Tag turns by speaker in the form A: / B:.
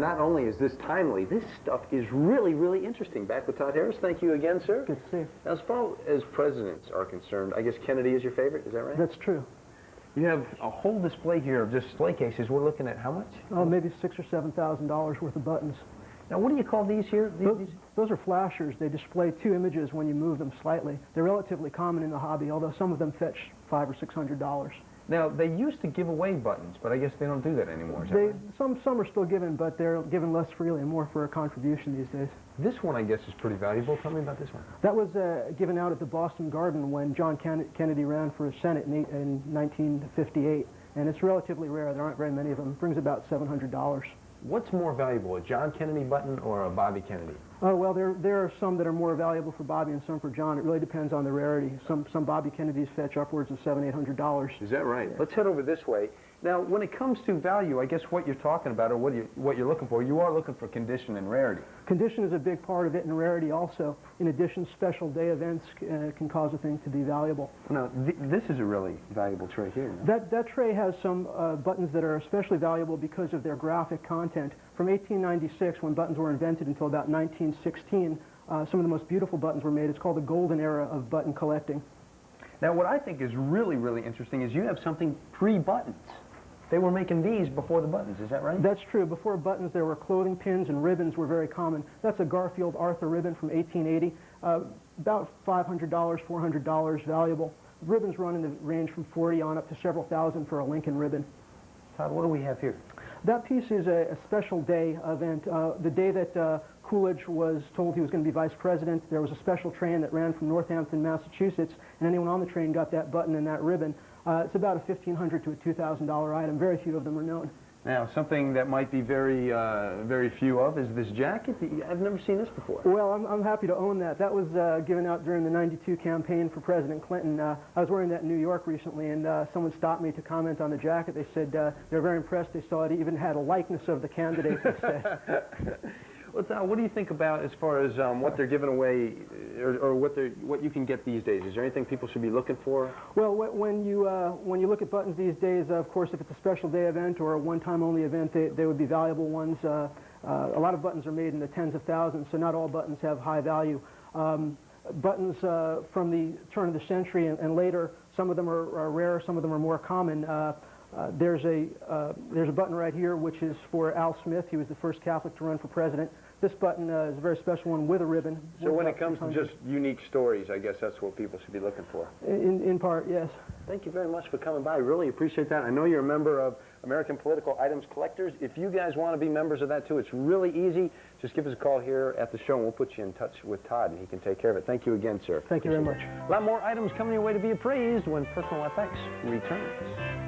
A: not only is this timely, this stuff is really, really interesting. Back with Todd Harris. Thank you again, sir.
B: Good to see you.
A: Now, as far as presidents are concerned, I guess Kennedy is your favorite, is that right?
B: That's true.
A: You have a whole display here of just display cases. We're looking at how much?
B: Oh, maybe $6,000 or $7,000 worth of buttons.
A: Now, what do you call these here?
B: Those are flashers. They display two images when you move them slightly. They're relatively common in the hobby, although some of them fetch $500 or $600.
A: Now, they used to give away buttons, but I guess they don't do that anymore, is that right?
B: Some are still given, but they're given less freely and more for a contribution these days.
A: This one, I guess, is pretty valuable. Tell me about this one.
B: That was given out at the Boston Garden when John Kennedy ran for Senate in 1958, and it's relatively rare. There aren't very many of them. It brings about $700.
A: What's more valuable, a John Kennedy button or a Bobby Kennedy?
B: Oh, well, there are some that are more valuable for Bobby and some for John. It really depends on the rarity. Some Bobby Kennedys fetch upwards of $700, $800.
A: Is that right?
B: Yeah.
A: Let's head over this way. Now, when it comes to value, I guess what you're talking about or what you're looking for, you are looking for condition and rarity. Condition
B: is a big part of it, and rarity also. In addition, special day events can cause a thing to be valuable.
A: Now, this is a really valuable tray here.
B: That tray has some buttons that are especially valuable because of their graphic content. From 1896, when buttons were invented, until about 1916, some of the most beautiful buttons were made. It's called the golden era of button collecting.
A: Now, what I think is really, really interesting is you have something pre-buttons. They were making these before the buttons, is that right?
B: That's true. Before buttons, there were clothing pins and ribbons were very common. That's a Garfield Arthur ribbon from 1880. About $500, $400 valuable. Ribbons run in the range from 40 on up to several thousand for a Lincoln ribbon.
A: Todd, what do we have here?
B: That piece is a special day event. The day that Coolidge was told he was going to be vice president, there was a special train that ran from Northampton, Massachusetts, and anyone on the train got that button and that ribbon. It's about a $1,500 to a $2,000 item. Very few of them are known.
A: Now, something that might be very, very few of is this jacket. I've never seen this before.
B: Well, I'm happy to own that. That was given out during the '92 campaign for President Clinton. I was wearing that in New York recently, and someone stopped me to comment on the jacket. They said they're very impressed. They saw it even had a likeness of the candidate, they said.
A: Well, what do you think about as far as what they're giving away, or what you can get these days? Is there anything people should be looking for?
B: Well, when you look at buttons these days, of course, if it's a special day event or a one-time only event, they would be valuable ones. A lot of buttons are made in the tens of thousands, so not all buttons have high value. Buttons from the turn of the century and later, some of them are rare, some of them are more common. There's a button right here which is for Al Smith. He was the first Catholic to run for president. This button is a very special one with a ribbon.
A: So when it comes to just unique stories, I guess that's what people should be looking for.
B: In part, yes.
A: Thank you very much for coming by. I really appreciate that. I know you're a member of American Political Items Collectors. If you guys want to be members of that too, it's really easy. Just give us a call here at the show and we'll put you in touch with Todd and he can take care of it. Thank you again, sir.
B: Thank you very much.
A: A lot more items coming your way to be appraised when Personal FX returns.